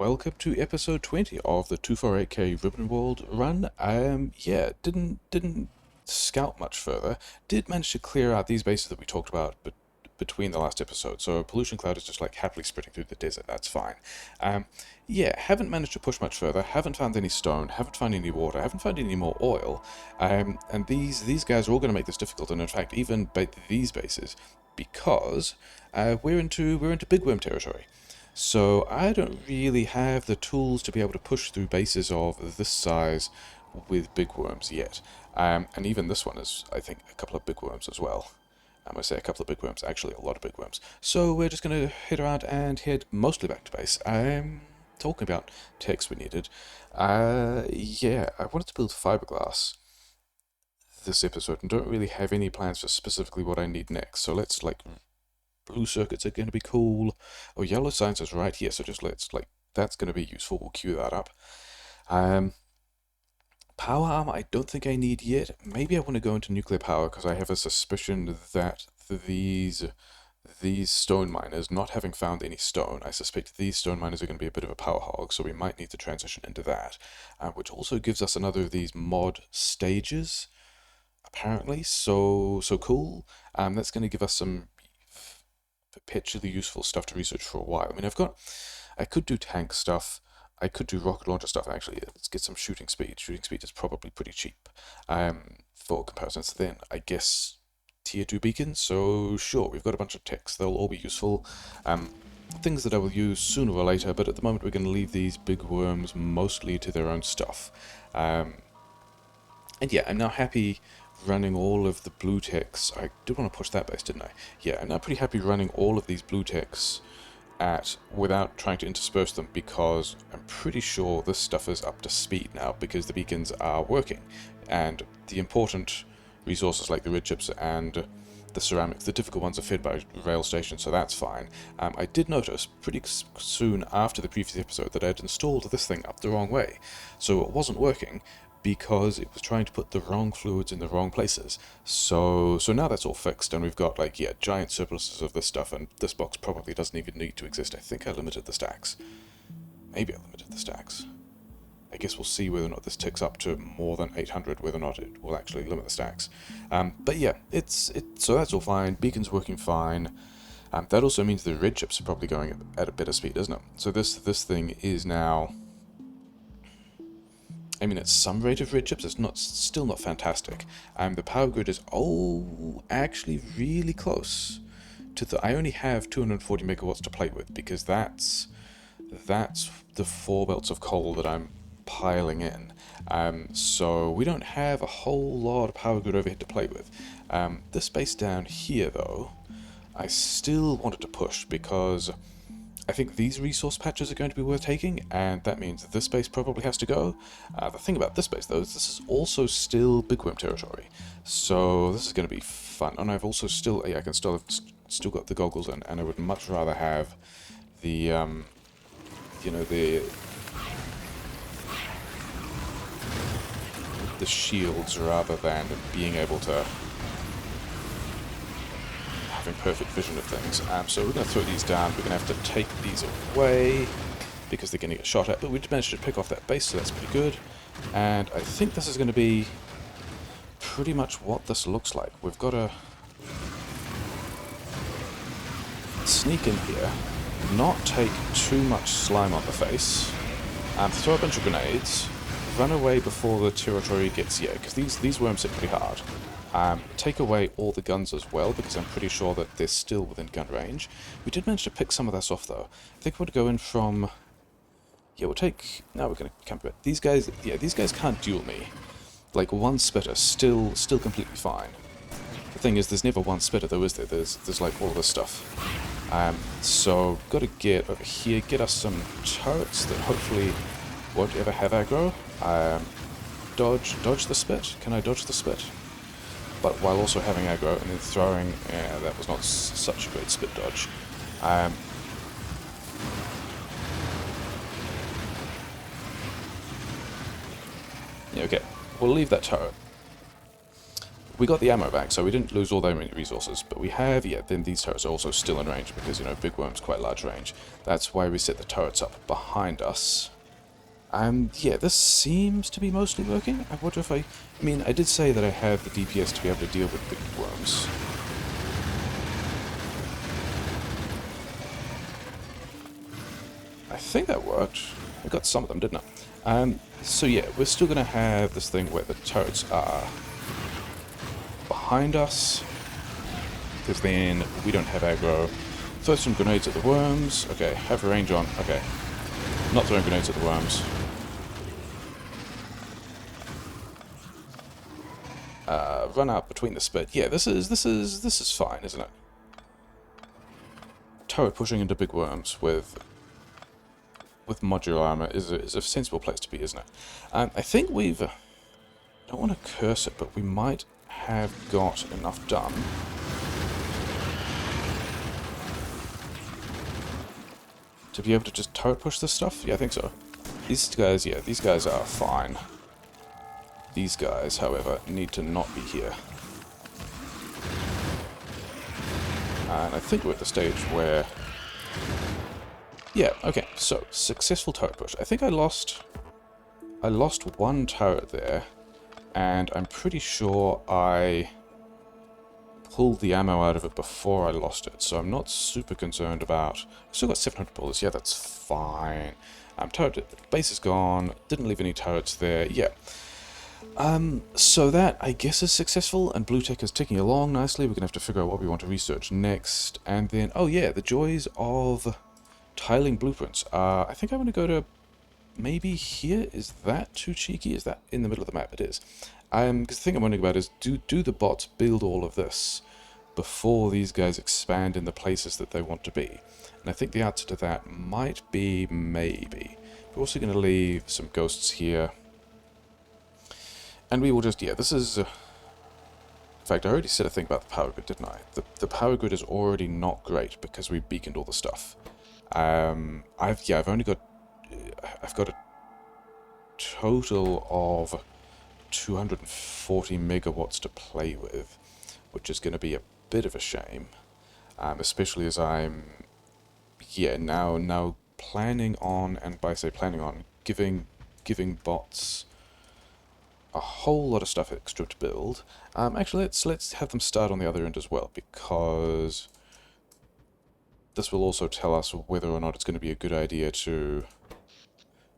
welcome to episode 20 of the 248k Ribbon World run. Yeah, didn't scout much further. Did manage to clear out these bases that we talked about between the last episode. So a pollution cloud is just like happily spreading through the desert. That's fine. Yeah, haven't managed to push much further. Haven't found any stone. Haven't found any water. Haven't found any more oil. And these guys are all going to make this difficult. And in fact, even these bases, because we're into big worm territory. So I don't really have the tools to be able to push through bases of this size with big worms yet. And even this one is, I think, a couple of big worms as well. I'm going to say a couple of big worms, actually a lot of big worms. So we're just going to head around and head mostly back to base. I'm talking about techs we needed. Yeah, I wanted to build fibreglass this episode and don't really have any plans for specifically what I need next. So let's blue circuits are going to be cool. Oh, yellow science is right here, so just that's going to be useful. We'll queue that up. Power armor I don't think I need yet. Maybe I want to go into nuclear power because I have a suspicion that these stone miners, not having found any stone, I suspect these stone miners are going to be a bit of a power hog, so we might need to transition into that, which also gives us another of these mod stages, apparently, so cool. That's going to give us some perpetually useful stuff to research for a while. I mean, I could do tank stuff, I could do rocket launcher stuff. Actually, let's get some shooting speed. Shooting speed is probably pretty cheap for comparisons. Then I guess tier 2 beacons, so sure, we've got a bunch of techs, they'll all be useful. Things that I will use sooner or later, but at the moment we're going to leave these big worms mostly to their own stuff. And yeah, I'm now happy running all of the blue techs. I did want to push that base, didn't I? Yeah, I'm now pretty happy running all of these blue techs without trying to intersperse them, because I'm pretty sure this stuff is up to speed now because the beacons are working, and the important resources like the red chips and the ceramics, the difficult ones, are fed by rail stations, so that's fine. I did notice pretty soon after the previous episode that I had installed this thing up the wrong way, so it wasn't working because it was trying to put the wrong fluids in the wrong places. So now that's all fixed, and we've got, like, yeah, giant surpluses of this stuff, and this box probably doesn't even need to exist. I think I limited the stacks. Maybe I limited the stacks. I guess we'll see whether or not this ticks up to more than 800, whether or not it will actually limit the stacks. But yeah, so that's all fine. Beacon's working fine. That also means the red chips are probably going at a better speed, isn't it? So this thing is now, I mean, at some rate of red chips, it's still not fantastic. The power grid is, actually really close to I only have 240 megawatts to play with, because that's the 4 belts of coal that I'm piling in. So we don't have a whole lot of power grid overhead to play with. This base down here, though, I still wanted to push because I think these resource patches are going to be worth taking, and that means this base probably has to go. The thing about this base, though, is this is also still big worm territory, so this is going to be fun. And I've also still, yeah, I can still got the goggles in, and I would much rather have the, the shields rather than being able to having perfect vision of things. So we're going to throw these down. We're going to have to take these away because they're going to get shot at, but we did manage to pick off that base, so that's pretty good. And I think this is going to be pretty much what this looks like. We've got to sneak in here, not take too much slime on the face, throw a bunch of grenades, run away before the territory gets, yeah, because these worms hit pretty hard. Take away all the guns as well, because I'm pretty sure that they're still within gun range. We did manage to pick some of this off, though. I think we're going to go in from, yeah, we're going to come to it. These guys can't duel me. Like, one spitter, still completely fine. The thing is, there's never one spitter, though, is there? There's like all of this stuff. So, got to get over here, get us some turrets that hopefully won't ever have aggro. Dodge the spit. Can I dodge the spit? But while also having aggro and then throwing, yeah, that was not such a great spit dodge. Yeah, okay, we'll leave that turret. we got the ammo back, so we didn't lose all that many resources, but we have, yeah, then these turrets are also still in range, because, you know, big worm's quite large range. That's why we set the turrets up behind us. Yeah, this seems to be mostly working. I wonder if I mean, I did say that I have the DPS to be able to deal with big worms. I think that worked. I got some of them, didn't I? So yeah, we're still going to have this thing where the turrets are behind us, because then we don't have aggro. Throw some grenades at the worms. Okay, have a range on. Okay, not throwing grenades at the worms. Run out between the spit. Yeah, this is fine, isn't it? Turret pushing into big worms with modular armor is a sensible place to be, isn't it? I think we've... I don't want to curse it, but we might have got enough done. To be able to just turret push this stuff? Yeah, I think so. These guys, yeah, these guys are fine. These guys, however, need to not be here. And I think we're at the stage where... Yeah, okay, so, successful turret push. I think I lost one turret there, and I'm pretty sure I pulled the ammo out of it before I lost it, so I'm not super concerned about... I've still got 700 bullets, yeah, that's fine. Turret base is gone, didn't leave any turrets there, yeah. So that, I guess, is successful, and Blue Tech is ticking along nicely. We're going to have to figure out what we want to research next, and then, oh yeah, the joys of tiling blueprints. I think I want to go to maybe here. Is that too cheeky? Is that in the middle of the map? It is. Because the thing I'm wondering about is, do the bots build all of this before these guys expand in the places that they want to be? And I think the answer to that might be maybe. We're also going to leave some ghosts here. And we will just, yeah, this is... in fact, I already said a thing about the power grid, didn't I? The power grid is already not great because we beaconed all the stuff. I've got a total of 240 megawatts to play with, which is going to be a bit of a shame, especially as I'm, yeah, now planning on, and by say planning on, giving bots a whole lot of stuff extra to build. Actually, let's have them start on the other end as well, because this will also tell us whether or not it's going to be a good idea to...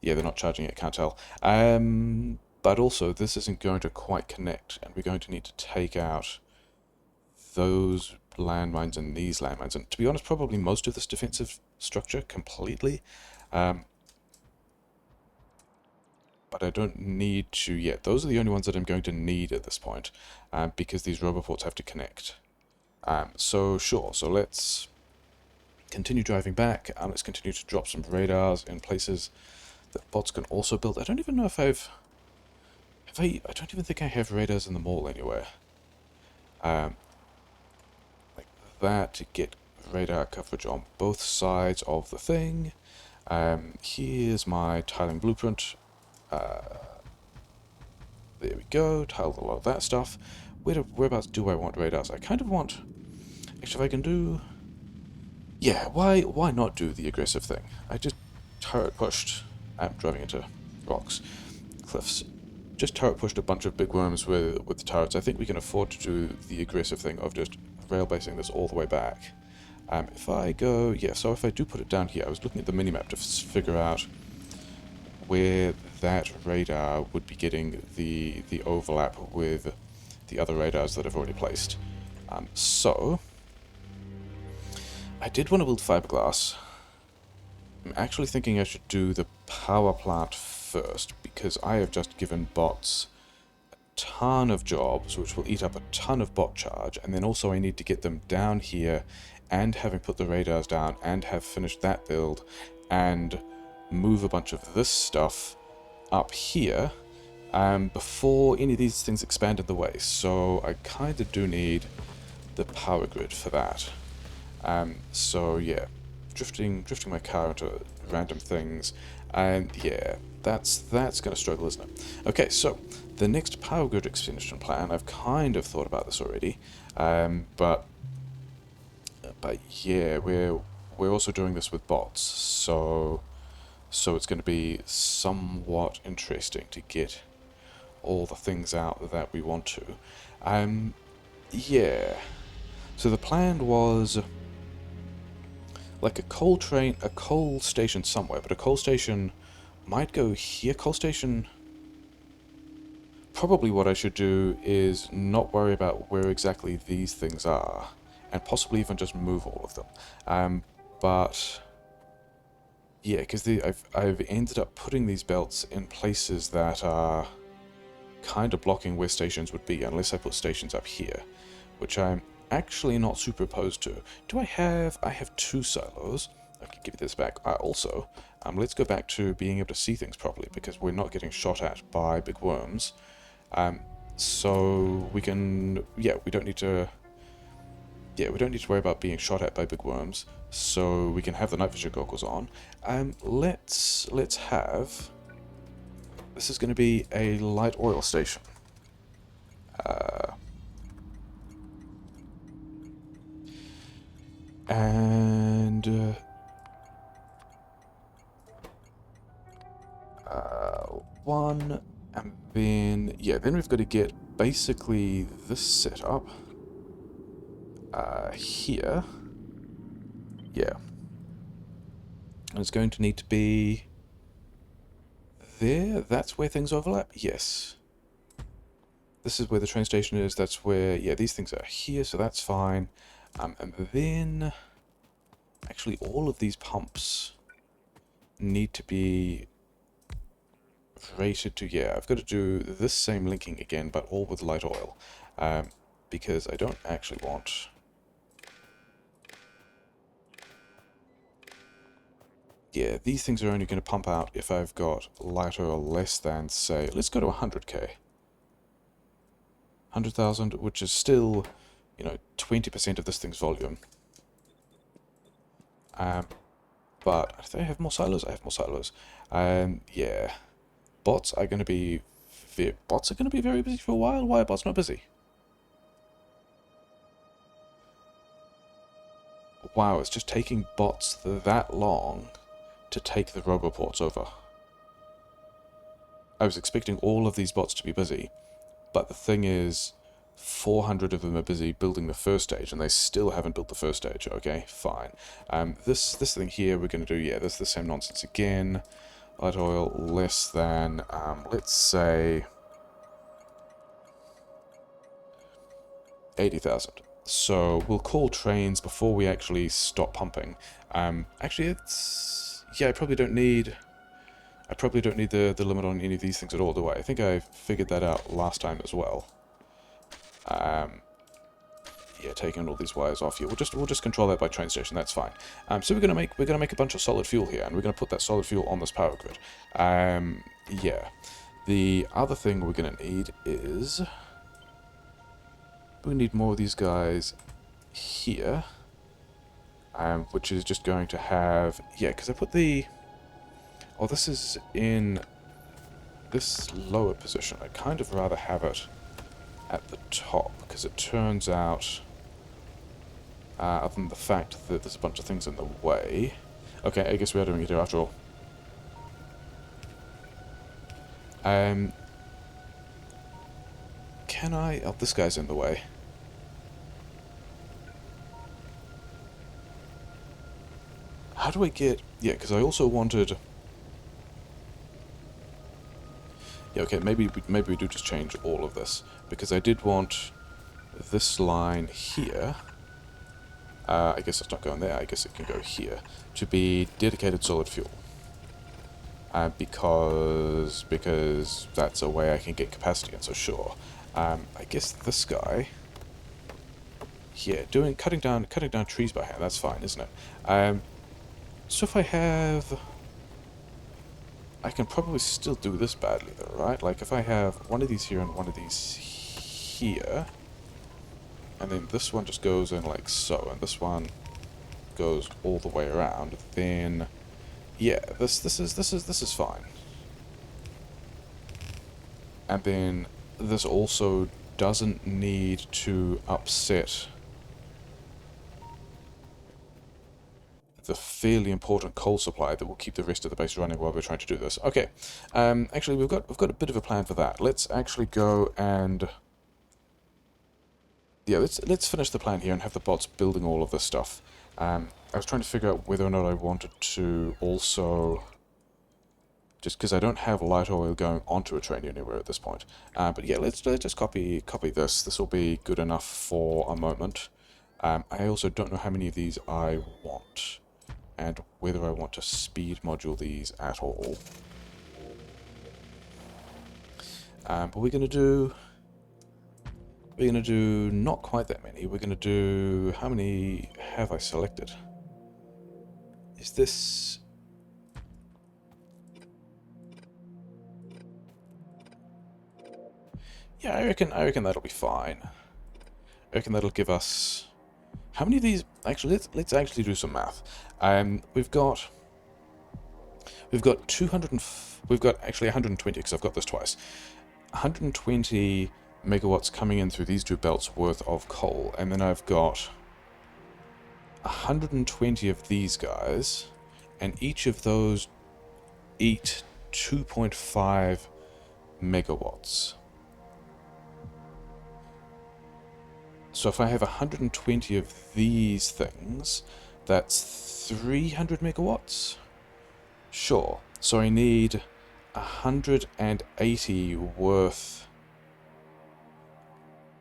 Yeah, they're not charging it, can't tell. But also, this isn't going to quite connect, and we're going to need to take out those landmines and these landmines. And to be honest, probably most of this defensive structure completely. But I don't need to yet. Those are the only ones that I'm going to need at this point, because these roboports have to connect. So sure, so let's continue driving back. Let's continue to drop some radars in places that bots can also build. I don't even know if I don't even think I have radars in the mall anywhere. Like that to get radar coverage on both sides of the thing. Here's my tiling blueprint. There we go, tiled a lot of that stuff. Whereabouts do I want radars? I kind of want... Actually, if I can do... Yeah, why not do the aggressive thing? I just turret pushed... I'm driving into rocks. Cliffs. Just turret pushed a bunch of big worms with the turrets. I think we can afford to do the aggressive thing of just rail basing this all the way back. If I go... Yeah, so if I do put it down here, I was looking at the minimap to figure out where that radar would be getting the overlap with the other radars that I've already placed. So, I did want to build fiberglass. I'm actually thinking I should do the power plant first, because I have just given bots a ton of jobs, which will eat up a ton of bot charge, and then also I need to get them down here, and having put the radars down, and have finished that build, and move a bunch of this stuff up here before any of these things expand in the way. So I kind of do need the power grid for that. So yeah, drifting my car into random things, and yeah, that's going to struggle, isn't it? Okay, so the next power grid extension plan, I've kind of thought about this already, but yeah, we're also doing this with bots, so it's going to be somewhat interesting to get all the things out that we want to. Yeah. So the plan was like a coal station somewhere, but a coal station might go here. Coal station. Probably what I should do is not worry about where exactly these things are, and possibly even just move all of them. But yeah, because I've ended up putting these belts in places that are kind of blocking where stations would be, unless I put stations up here, which I'm actually not super opposed to. Do I have 2 silos. I can give you this back. Also, let's go back to being able to see things properly, because we're not getting shot at by big worms. So we can, we don't need to worry about being shot at by big worms, so we can have the night vision goggles on. Let's have, this is going to be a light oil station. And one, and then then we've got to get basically this set up here. Yeah, and it's going to need to be there. That's where things overlap. Yes. This is where the train station is. That's where, these things are here, so that's fine. And then, actually, all of these pumps need to be rated to, I've got to do this same linking again, but all with light oil. Because I don't actually want... Yeah, these things are only going to pump out if I've got light oil less than, say, let's go to 100k. 100,000, which is still, 20% of this thing's volume. But do I have more silos? I have more silos. Yeah. Bots are going to be very busy for a while. Why are bots not busy? Wow, it's just taking bots that long to take the roboports over. I was expecting all of these bots to be busy, but the thing is, 400 of them are busy building the first stage, and they still haven't built the first stage. Okay, fine. This thing here, we're going to do, this is the same nonsense again. Light oil less than, let's say, 80,000. So we'll call trains before we actually stop pumping. Actually, it's... I probably don't need the limit on any of these things at all, do I? I think I figured that out last time as well. Taking all these wires off here. We'll just control that by train station. That's fine. So we're gonna make a bunch of solid fuel here, and we're gonna put that solid fuel on this power grid. The other thing we're gonna need is we need more of these guys here, which is just going to have because I put the this is in this lower position. I'd kind of rather have it at the top, because it turns out, other than the fact that there's a bunch of things in the way... Okay, I guess we are doing it here after all. Can I... Oh, this guy's in the way. How do I get... because I also wanted... okay, maybe we do just change all of this, because I did want this line here, I guess it's not going there, I guess it can go here, to be dedicated solid fuel. Because that's a way I can get capacity in, so sure. I guess this guy, cutting down trees by hand, that's fine, isn't it? So if I have... I can probably still do this badly though, right? Like if I have one of these here and one of these here, and then this one just goes in like so, and this one goes all the way around, then yeah, this is fine. And then this also doesn't need to upset the fairly important coal supply that will keep the rest of the base running while we're trying to do this. Okay, actually we've got a bit of a plan for that. Let's actually go and yeah, let's finish the plan here and have the bots building all of this stuff. I was trying to figure out whether or not I wanted to also, just because I don't have light oil going onto a train anywhere at this point. But yeah, let's just copy this. This will be good enough for a moment. I also don't know how many of these I want, and whether I want to speed module these at all. But we're gonna do not quite that many. We're gonna do, how many have I selected? Is this? Yeah, I reckon that'll be fine. I reckon that'll give us, how many of these? Actually, let's actually do some math. We've got 200 and we've got actually 120 because I've got this twice. 120 megawatts coming in through these two belts worth of coal, and then I've got 120 of these guys, and each of those eat 2.5 megawatts. So if I have 120 of these things, that's 300 megawatts? Sure. So I need 180 worth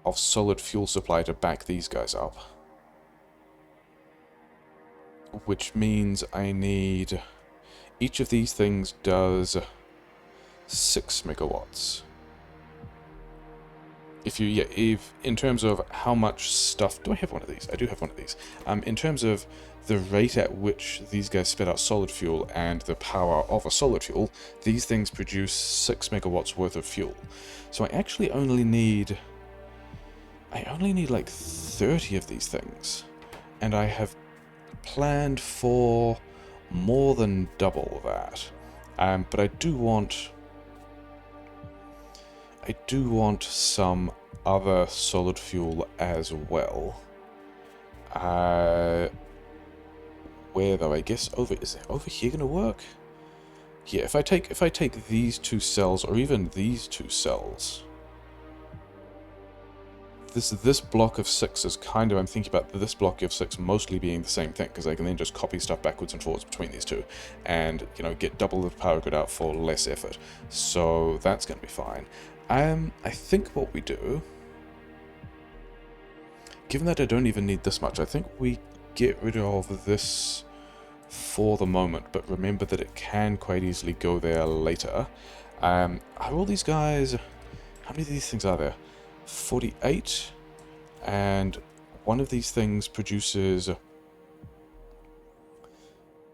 of solid fuel supply to back these guys up. Which means I need, each of these things does 6 megawatts. If in terms of how much stuff, do I have one of these? I do have one of these. In terms of the rate at which these guys spit out solid fuel and the power of a solid fuel, these things produce 6 megawatts worth of fuel. So I actually only need like 30 of these things, and I have planned for more than double that. But I do want some other solid fuel as well. Where though? I guess is over here gonna work? Yeah, if I take these two cells, or even these two cells, this block of 6 is kind of, I'm thinking about this block of 6 mostly being the same thing, because I can then just copy stuff backwards and forwards between these two, and get double the power grid out for less effort. So that's going to be fine. I think what we do, given that I don't even need this much, I think we get rid of this for the moment, but remember that it can quite easily go there later. Are all these guys, how many of these things are there? 48, and one of these things produces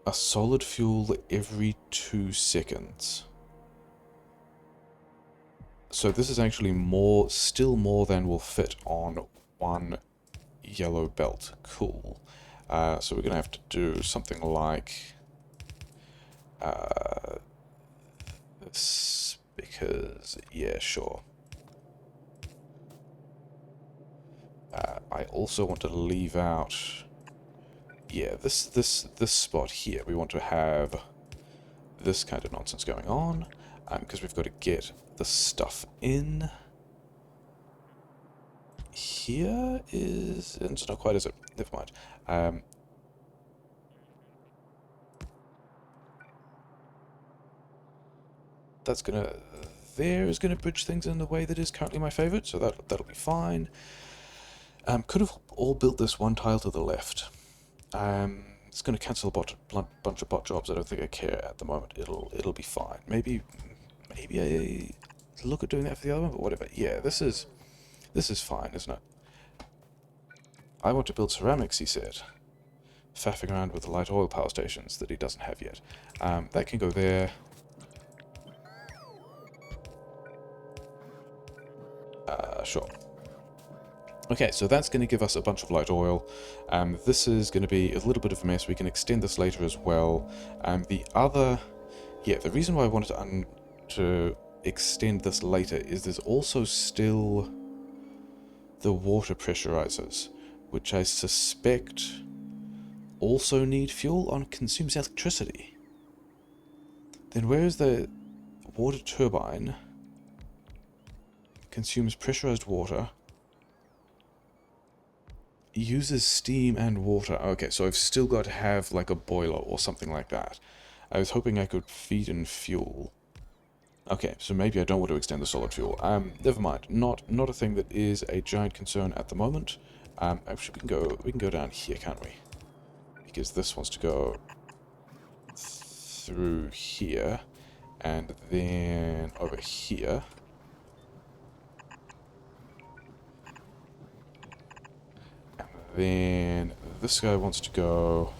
a solid fuel every 2 seconds. So this is actually still more than will fit on one yellow belt. Cool. So we're gonna have to do something like this, because yeah, sure. I also want to leave out, yeah, this spot here. We want to have this kind of nonsense going on, because we've got to get the stuff in. Here is, it's not quite, is it? Never mind. There is gonna bridge things in the way that is currently my favorite, so that'll be fine. Could have all built this one tile to the left. It's going to cancel a bunch of bot jobs. I don't think I care at the moment. It'll be fine. Maybe I look at doing that for the other one, but whatever. Yeah, this is fine, isn't it? I want to build ceramics, he said, faffing around with the light oil power stations that he doesn't have yet. That can go there. Sure. Okay, so that's going to give us a bunch of light oil. This is going to be a little bit of a mess. We can extend this later as well. The reason why I wanted to extend this later is there's also still the water pressurizers, which I suspect also need fuel and consumes electricity. Then where is the water turbine? Consumes pressurized water. Uses steam and water. Okay, so I've still got to have like a boiler or something like that. I was hoping I could feed in fuel. Okay, so maybe I don't want to extend the solid fuel. Never mind. Not a thing that is a giant concern at the moment. Actually, we can go down here, can't we? Because this wants to go through here, and then over here. And then this guy wants to go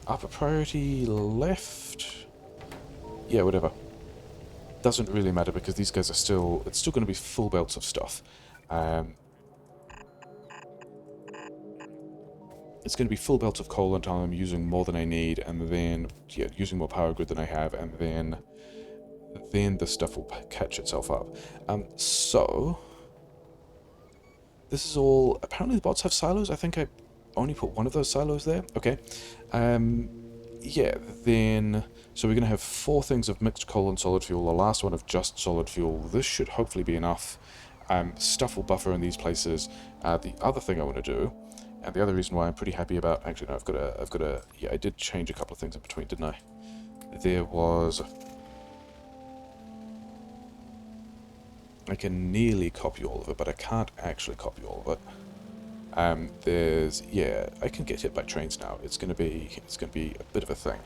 upper priority left. Yeah, whatever. Doesn't really matter because these guys are still... It's still going to be full belts of stuff. It's going to be full belts of coal until I'm using more than I need, and then, yeah, using more power grid than I have, and then the stuff will catch itself up. So... This is all... Apparently the bots have silos. I think I only put one of those silos there. Okay. Yeah, then... So we're going to have 4 things of mixed coal and solid fuel. The last one of just solid fuel. This should hopefully be enough. Stuff will buffer in these places. The other thing I want to do, and the other reason why I'm pretty happy about... Actually, no, I've got a... Yeah, I did change a couple of things in between, didn't I? There was... I can nearly copy all of it, but I can't actually copy all of it. There's... Yeah, I can get hit by trains now. It's gonna be a bit of a thing.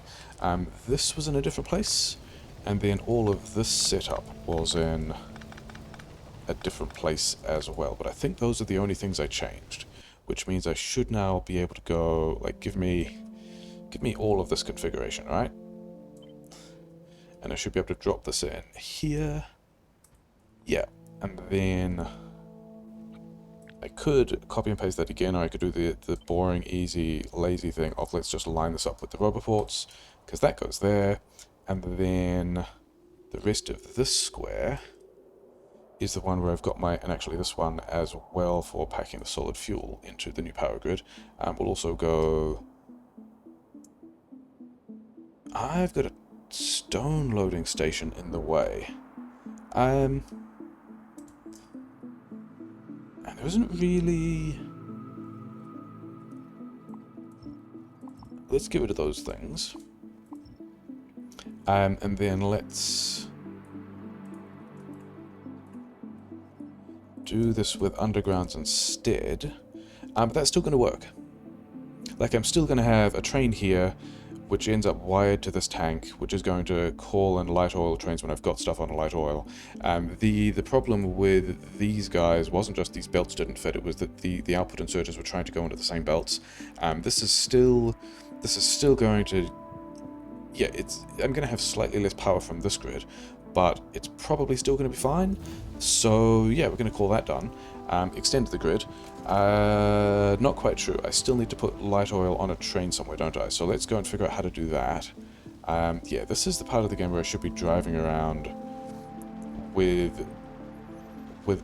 This was in a different place, and then all of this setup was in a different place as well. But I think those are the only things I changed, which means I should now be able to go, like, give me all of this configuration, right? And I should be able to drop this in here. Yeah, and then I could copy and paste that again, or I could do the boring, easy, lazy thing of let's just line this up with the roboports, because that goes there, and then the rest of this square is the one where I've got my, and actually this one as well for packing the solid fuel into the new power grid. We'll also go... I've got a stone loading station in the way. And there isn't really... Let's get rid of those things. And then let's do this with undergrounds instead. But that's still going to work. Like, I'm still going to have a train here, which ends up wired to this tank, which is going to call in light oil trains when I've got stuff on light oil. The problem with these guys wasn't just these belts didn't fit, it was that the output inserters were trying to go into the same belts. This is still going to... Yeah, I'm going to have slightly less power from this grid, but it's probably still going to be fine. So yeah, we're going to call that done. Extend the grid. Not quite true. I still need to put light oil on a train somewhere, don't I? So let's go and figure out how to do that. Yeah, this is the part of the game where I should be driving around with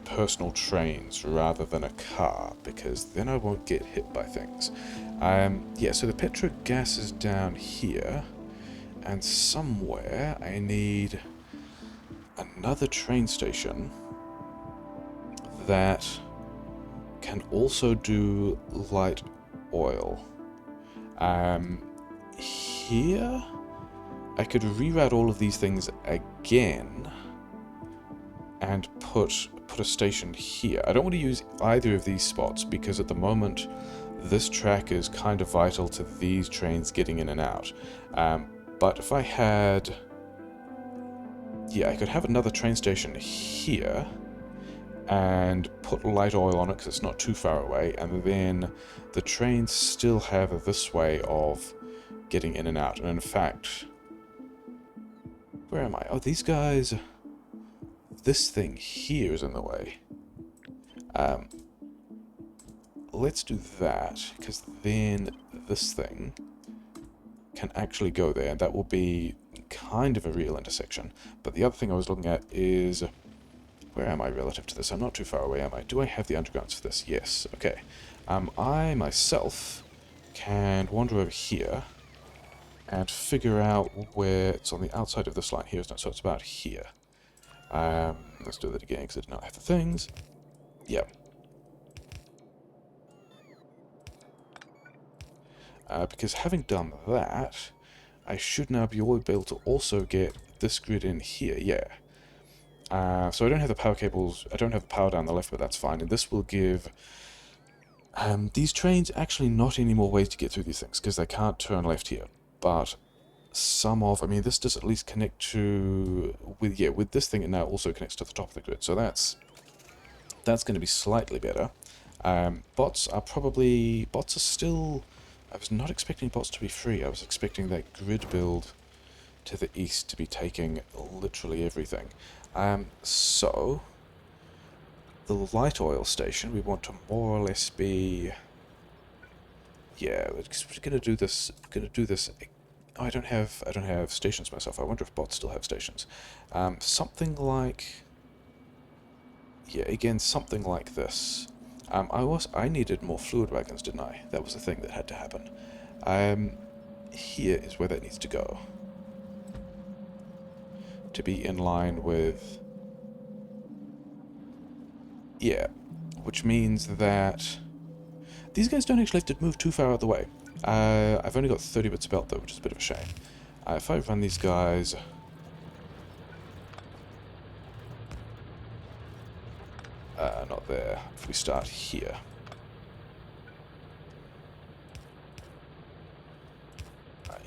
personal trains rather than a car, because then I won't get hit by things. Yeah, so the petrogas is down here, and somewhere I need another train station that can also do light oil. Here I could reroute all of these things again and put a station here. I don't want to use either of these spots because at the moment this track is kind of vital to these trains getting in and out. But if I had... Yeah, I could have another train station here and put light oil on it because it's not too far away, and then the trains still have this way of getting in and out. And in fact, where am I? Oh, these guys... This thing here is in the way. let's do that, because then this thing can actually go there, and that will be kind of a real intersection. But the other thing I was looking at is, where am I relative to this? I'm not too far away, am I? Do I have the undergrounds for this? Yes, okay. I myself can wander over here and figure out where it's on the outside of this line here, so it's about here. Let's do that again, because I did not have the things. Yep. Because having done that, I should now be able to also get this grid in here, yeah. So I don't have the power cables, I don't have the power down the left, but that's fine, and this will give these trains actually not any more ways to get through these things, because they can't turn left here, but I mean, this does at least connect to, with this thing, it now also connects to the top of the grid, so that's going to be slightly better. Bots are still, I was not expecting bots to be free. I was expecting that grid build to the east to be taking literally everything. So, the light oil station, we want to more or less be, yeah, we're gonna do this, oh, I don't have stations myself. I wonder if bots still have stations. Something like, yeah, again, something like this. I needed more fluid wagons, didn't I? That was the thing that had to happen. Here is where that needs to go. To be in line with... Yeah. Which means that... These guys don't actually have to move too far out of the way. I've only got 30 bits of belt, though, which is a bit of a shame. If I run these guys... not there. If we start here...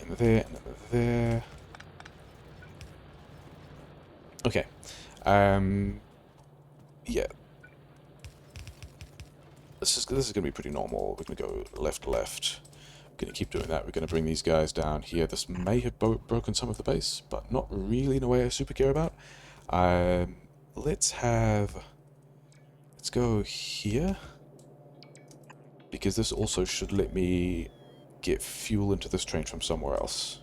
in there, and there... Okay. Yeah. This is going to be pretty normal. We're going to go left, left. We're going to keep doing that. We're going to bring these guys down here. This may have broken some of the base, but not really in a way I super care about. Let's go here, because this also should let me get fuel into this train from somewhere else.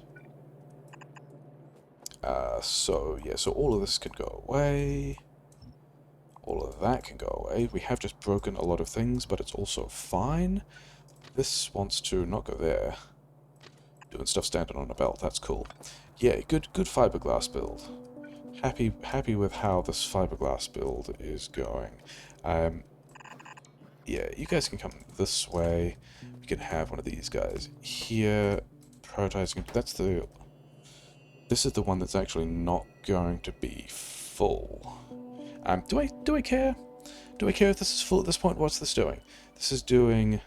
So all of this can go away. All of that can go away. We have just broken a lot of things, but it's also fine. This wants to not go there. Doing stuff standing on a belt, that's cool. Yeah, good fibreglass build. Happy with how this fibreglass build is going. Yeah, you guys can come this way. We can have one of these guys here. Prioritizing. This is the one that's actually not going to be full. Do I care? Do I care if this is full at this point? What's this doing? This is doing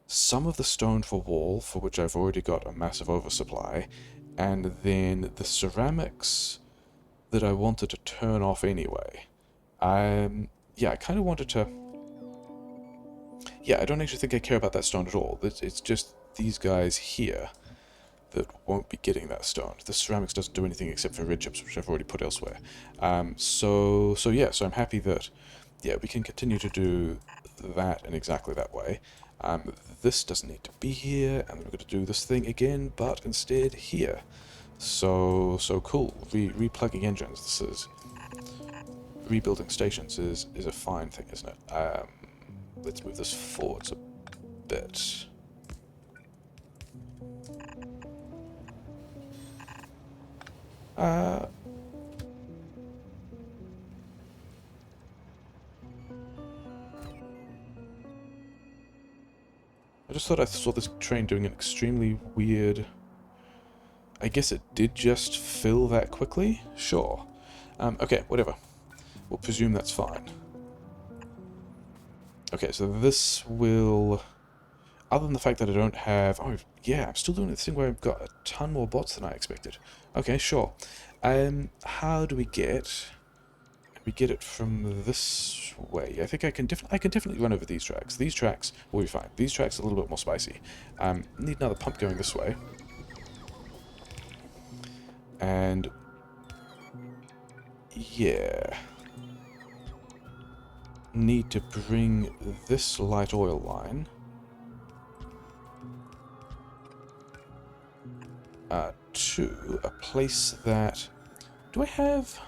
some of the stone for wall, for which I've already got a massive oversupply, and then the ceramics that I wanted to turn off anyway. Yeah, I kind of wanted to... Yeah, I don't actually think I care about that stone at all. It's just these guys here that won't be getting that stone. The ceramics doesn't do anything except for red chips, which I've already put elsewhere. So I'm happy that, yeah, we can continue to do that in exactly that way. This doesn't need to be here, and we're going to do this thing again, but instead here. So cool. Replugging engines. This is... Rebuilding stations is a fine thing, isn't it? Let's move this forwards a bit. I just thought I saw this train doing an extremely weird... I guess it did just fill that quickly? Sure. Okay, whatever. We'll presume that's fine. Okay, so this will... Other than the fact that I don't have... Oh, yeah, I'm still doing this thing where I've got a ton more bots than I expected. Okay, sure. How do we get... We get it from this way. I think I can definitely run over these tracks. These tracks will be fine. These tracks are a little bit more spicy. Need another pump going this way. And... Yeah... need to bring this light oil line to a place that... Do I have...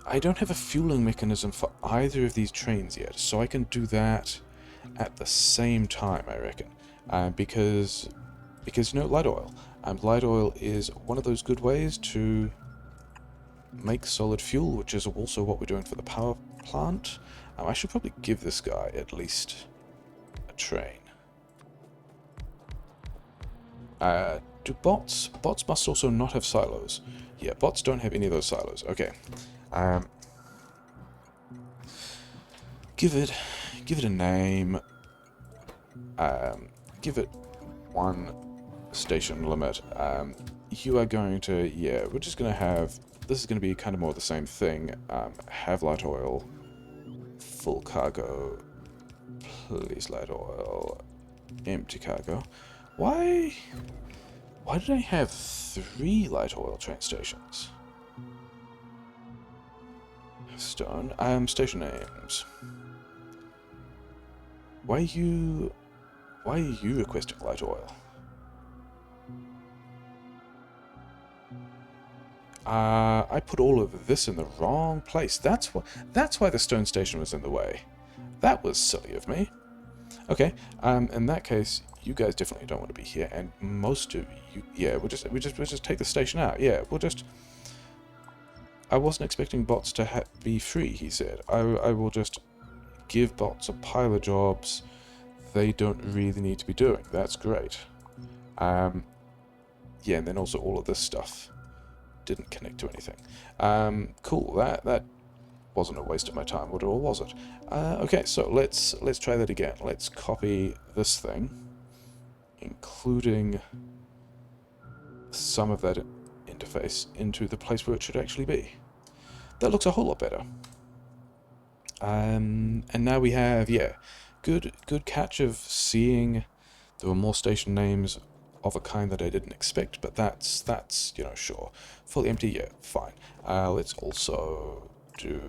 I don't have a fueling mechanism for either of these trains yet, so I can do that at the same time, I reckon. Because, you know, light oil. Light oil is one of those good ways to make solid fuel, which is also what we're doing for the power plant. I should probably give this guy at least a train. Do bots? Bots must also not have silos. Yeah, bots don't have any of those silos. Okay. Give it a name. Give it one station limit. You are going to, yeah, we're just going to have, this is going to be kind of more the same thing. Have light oil, full cargo, please light oil, empty cargo. Why did I have 3 light oil train stations? Stone. Station names. Why are you requesting light oil? I put all of this in the wrong place. That's why the stone station was in the way. That was silly of me. Okay, in that case, you guys definitely don't want to be here, and most of you, yeah, we'll just take the station out. Yeah, we'll just... I wasn't expecting bots to be free, he said. I will just give bots a pile of jobs they don't really need to be doing. That's great. Yeah, and then also all of this stuff didn't connect to anything. Cool. That wasn't a waste of my time, or was it? Okay, so let's try that again. Let's copy this thing, including some of that interface, into the place where it should actually be. That looks a whole lot better. And now we have, yeah, good catch of seeing there were more station names of a kind that I didn't expect, but that's you know, sure. Fully empty, yeah, fine. Let's also do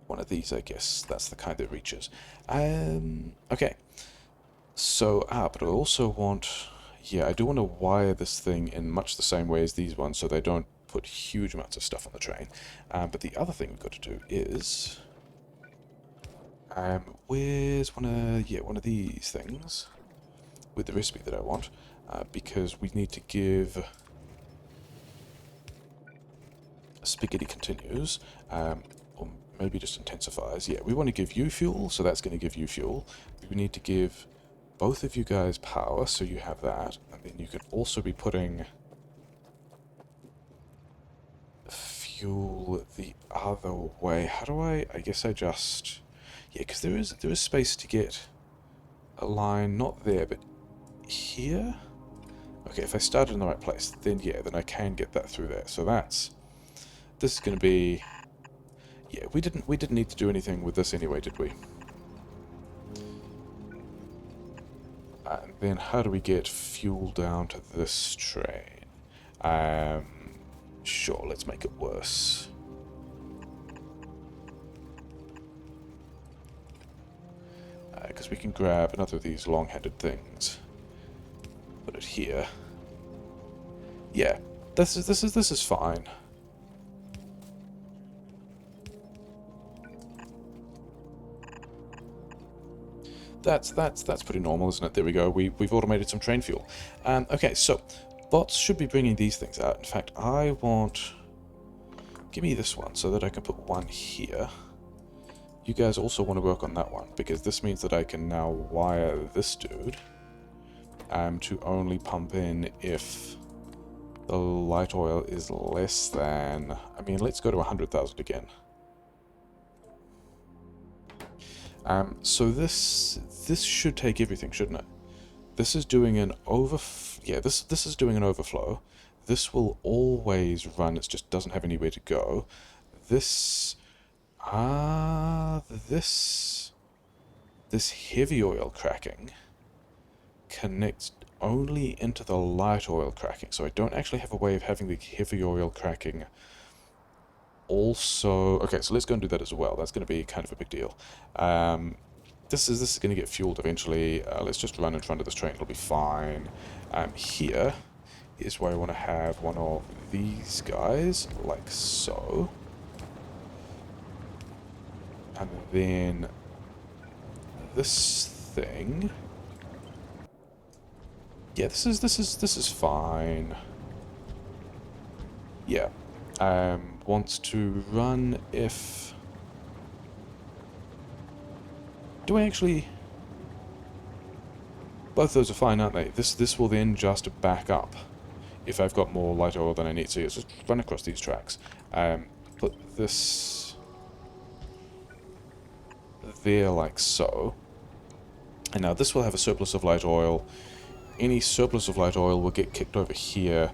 one of these, I guess. That's the kind that reaches. Okay. So, but I also want... Yeah, I do want to wire this thing in much the same way as these ones, so they don't put huge amounts of stuff on the train. But the other thing we've got to do is... where's one of these things with the recipe that I want? Because we need to give spaghetti continues, or maybe just intensifies. Yeah, we want to give you fuel, so that's going to give you fuel. We need to give both of you guys power, so you have that, and then you can also be putting fuel the other way. How do I guess I just... Yeah, because there is space to get a line, not there, but here? Okay, if I started in the right place, then yeah, then I can get that through there. So this is going to be... Yeah, we didn't need to do anything with this anyway, did we? And then how do we get fuel down to this train? Sure, let's make it worse. Because we can grab another of these long-handed things. Put it here. Yeah, this is fine. That's pretty normal, isn't it? There we go. We've automated some train fuel. Okay, so bots should be bringing these things out. In fact, I want... Give me this one so that I can put one here. You guys also want to work on that one, because this means that I can now wire this dude to only pump in if the light oil is less than... I mean, let's go to 100,000 again. So this should take everything, shouldn't it? This is doing an this is doing an overflow. This will always run, it just doesn't have anywhere to go. This heavy oil cracking connects only into the light oil cracking, so I don't actually have a way of having the heavy oil cracking also... Okay, so let's go and do that as well. That's going to be kind of a big deal. This is going to get fueled eventually. Let's just run in front of this train. It'll be fine. Here is where I want to have one of these guys, like so. And then this thing. Yeah, this is fine. Yeah. Wants to run if... Do I actually... Both those are fine, aren't they? This will then just back up if I've got more light oil than I need. So let's just run across these tracks. Put this there like so. And now this will have a surplus of light oil. Any surplus of light oil will get kicked over here.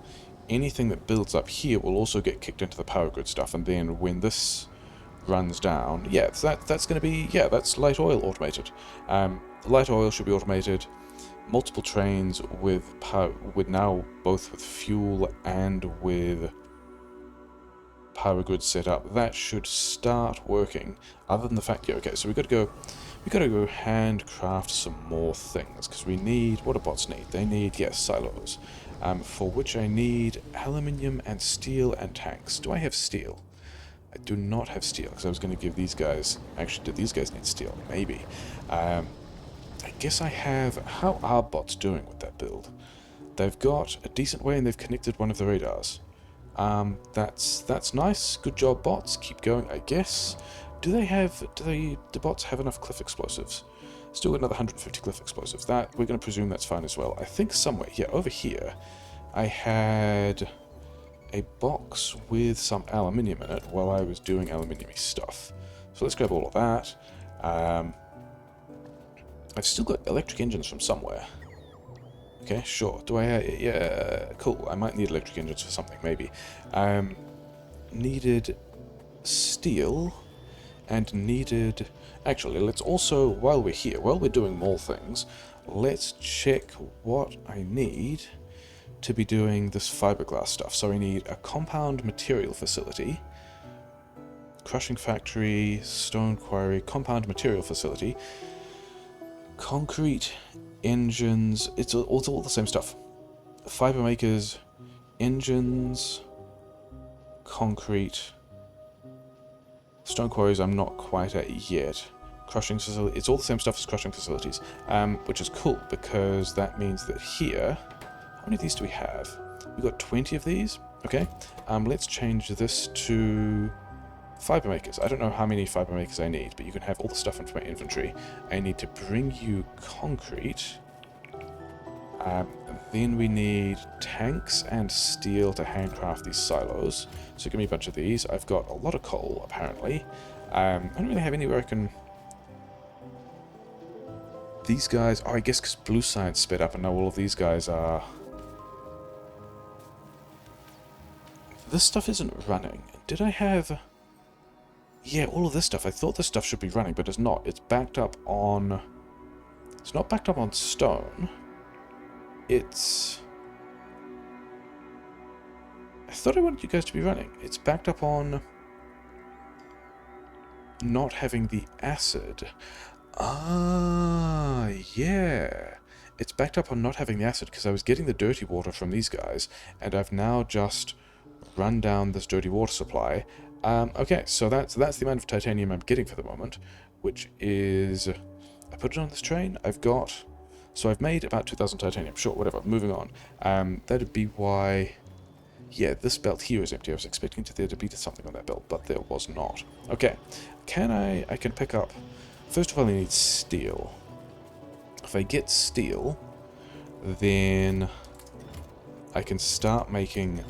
Anything that builds up here will also get kicked into the power grid stuff. And then when this runs down, yeah, that's going to be, yeah, that's light oil automated. Light oil should be automated. Multiple trains with power, now both with fuel and with power grid set up. That should start working. Other than the fact, yeah, okay, so we got to go handcraft some more things because we need, what do bots need? They need, yes, silos, for which I need aluminium and steel and tanks. Do I have steel? I do not have steel because I was going to give these guys. Actually, do these guys need steel? Maybe. I guess I have... How are bots doing with that build? They've got a decent way and they've connected one of the radars. That's nice. Good job, bots. Keep going, I guess. Do bots have enough cliff explosives? Still got another 150 cliff explosives. That, we're going to presume that's fine as well. I think somewhere, yeah, over here, I had a box with some aluminium in it while I was doing aluminium-y stuff. So let's grab all of that. I've still got electric engines from somewhere. Okay, sure. Do I... yeah, cool. I might need electric engines for something, maybe. Needed steel and needed... Actually, let's also, while we're here, while we're doing more things, let's check what I need to be doing this fiberglass stuff. So I need a compound material facility, crushing factory, stone quarry, compound material facility, concrete, engines, it's all the same stuff. Fiber makers, engines, concrete, stone quarries I'm not quite at yet. Crushing facility, it's all the same stuff as crushing facilities, which is cool because that means that here, how many of these do we have? We've got 20 of these, okay. Let's change this to fiber makers. I don't know how many fiber makers I need, but you can have all the stuff into my inventory. I need to bring you concrete. Then we need tanks and steel to handcraft these silos. So give me a bunch of these. I've got a lot of coal, apparently. I don't really have anywhere I can... These guys... Oh, I guess because blue science sped up and now all of these guys are... This stuff isn't running. Did I have... Yeah, all of this stuff. I thought this stuff should be running, but it's not. It's backed up on... It's not backed up on stone. It's... I thought I wanted you guys to be running. It's backed up on... not having the acid. Ah, yeah. It's backed up on not having the acid because I was getting the dirty water from these guys, and I've now just run down this dirty water supply. Okay, so that's the amount of titanium I'm getting for the moment, which is... I put it on this train. I've got... So I've made about 2,000 titanium. Sure, whatever. Moving on. That'd be why... Yeah, this belt here is empty. I was expecting there to be something on that belt, but there was not. Okay. I can pick up... First of all, I need steel. If I get steel, then I can start making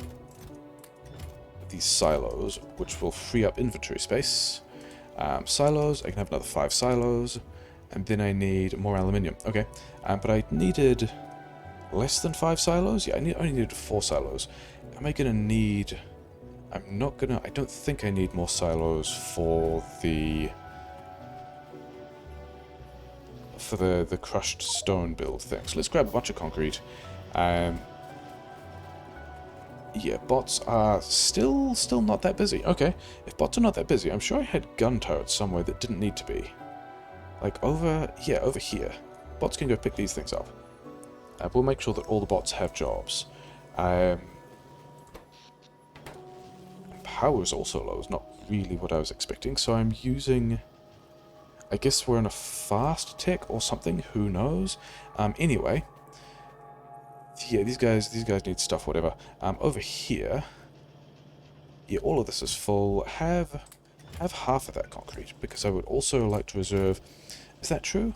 these silos, which will free up inventory space. Silos, I can have another 5 silos, and then I need more aluminium. Okay, but I needed less than 5 silos? Yeah, I only needed 4 silos. Am I gonna need... I don't think I need more silos for the crushed stone build thing. So let's grab a bunch of concrete. Yeah, bots are still not that busy. Okay, if bots are not that busy, I'm sure I had gun turrets somewhere that didn't need to be. Like over here. Bots can go pick these things up. We'll make sure that all the bots have jobs. Power is also low. It's not really what I was expecting, so I'm using... I guess we're in a fast tech or something. Who knows? Anyway, yeah, these guys need stuff. Whatever. Over here, yeah, all of this is full. Have half of that concrete because I would also like to reserve. Is that true?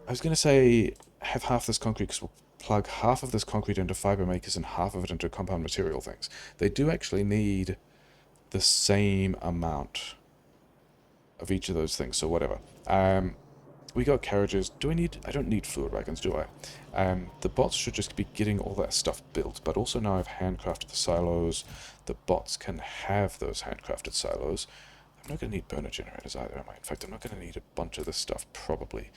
I was going to say have half this concrete because we'll plug half of this concrete into fiber makers and half of it into compound material things. They do actually need the same amount of each of those things, so whatever. We got carriages. Do I need... I don't need fluid wagons, do I? The bots should just be getting all that stuff built, but also now I've handcrafted the silos. The bots can have those handcrafted silos. I'm not going to need burner generators either, am I? In fact, I'm not going to need a bunch of this stuff, probably.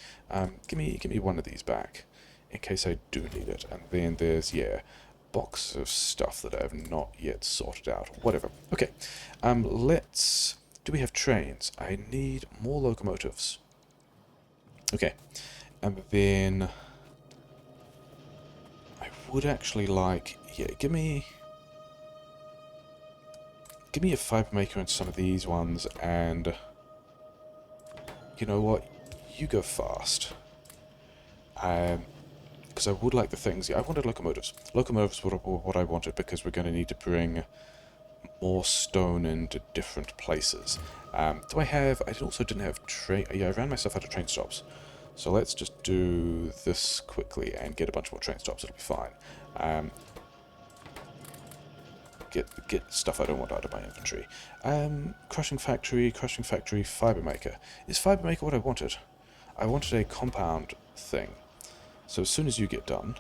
Give me one of these back, in case I do need it. And then there's, yeah, box of stuff that I have not yet sorted out. Whatever. Okay, let's... Do we have trains? I need more locomotives. Okay, and then... I would actually like... Yeah, give me a fiber maker and some of these ones, and... You know what? You go fast. Because I would like the things... Yeah, I wanted locomotives. Locomotives were what I wanted, because we're going to need to bring more stone into different places. Do I have... I also didn't have train... Yeah, I ran myself out of train stops. So let's just do this quickly and get a bunch more train stops. It'll be fine. Get stuff I don't want out of my inventory. Crushing factory, fiber maker. Is fiber maker what I wanted? I wanted a compound thing. So as soon as you get done,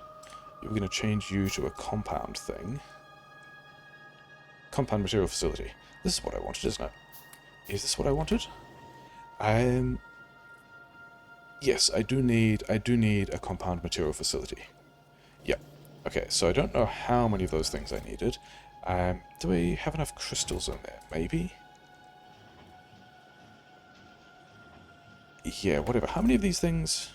you're going to change you to a compound thing. Compound material facility. This is what I wanted, isn't it? Is this what I wanted? Yes, I do need a compound material facility. Yeah. Okay, so I don't know how many of those things I needed. Do we have enough crystals in there? Maybe? Yeah, whatever. How many of these things...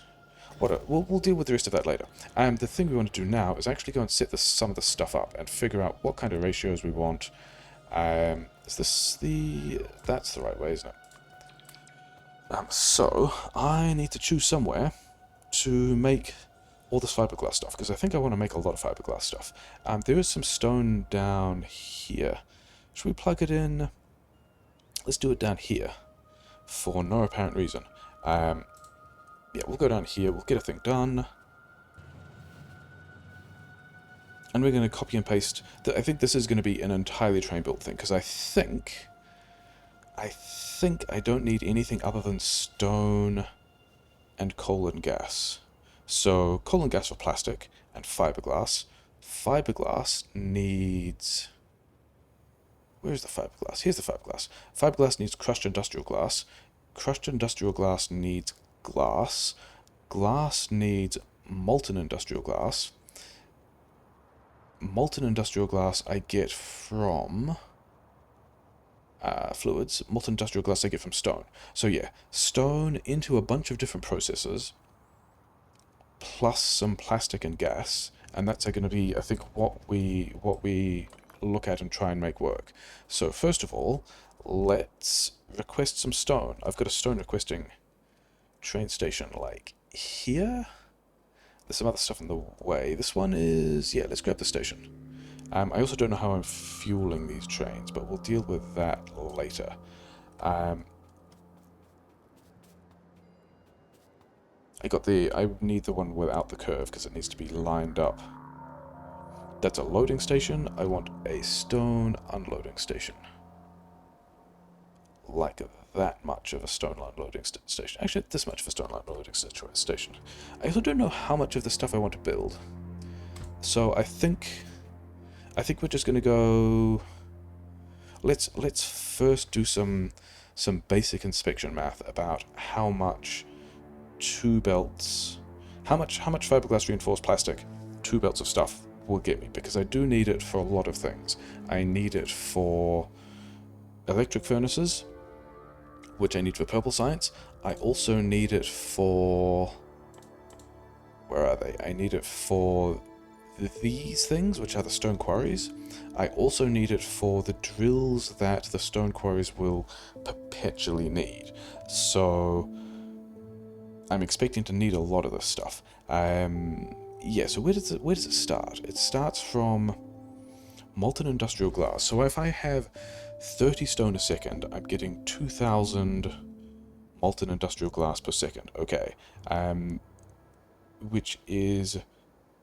We'll deal with the rest of that later. The thing we want to do now is actually go and set some of the stuff up and figure out what kind of ratios we want. Is this the... That's the right way, isn't it? So, I need to choose somewhere to make all this fiberglass stuff, because I think I want to make a lot of fiberglass stuff. There is some stone down here. Should we plug it in? Let's do it down here, for no apparent reason. Yeah, we'll go down here, we'll get a thing done. And we're going to copy and paste... I think this is going to be an entirely train-built thing, because I think I don't need anything other than stone and coal and gas. So, coal and gas for plastic, and fiberglass. Fiberglass needs... Where's the fiberglass? Here's the fiberglass. Fiberglass needs crushed industrial glass. Crushed industrial glass needs glass. Glass needs molten industrial glass. Molten industrial glass I get from... fluids. Molten industrial glass I get from stone. So yeah, stone into a bunch of different processes, plus some plastic and gas, and that's going to be, I think, what we look at and try and make work. So first of all, let's request some stone. I've got a stone requesting train station, like here. There's some other stuff in the way. This one is... Yeah, let's grab the station. I also don't know how I'm fueling these trains, but we'll deal with that later. I need the one without the curve, because it needs to be lined up. That's a loading station. I want a stone unloading station. Like that much of a stone unloading station. Actually, this much of a stone unloading station. I also don't know how much of the stuff I want to build. So I think we're just going to go... Let's first do some basic inspection math about how much 2 belts... How much fiberglass reinforced plastic 2 belts of stuff will get me, because I do need it for a lot of things. I need it for electric furnaces, which I need for purple science. I also need it for... where are they? I need it for these things, which are the stone quarries. I also need it for the drills that the stone quarries will perpetually need. So I'm expecting to need a lot of this stuff. Yeah, so where does it start? It starts from molten industrial glass. So if I have 30 stone a second, I'm getting 2,000 molten industrial glass per second. Okay, which is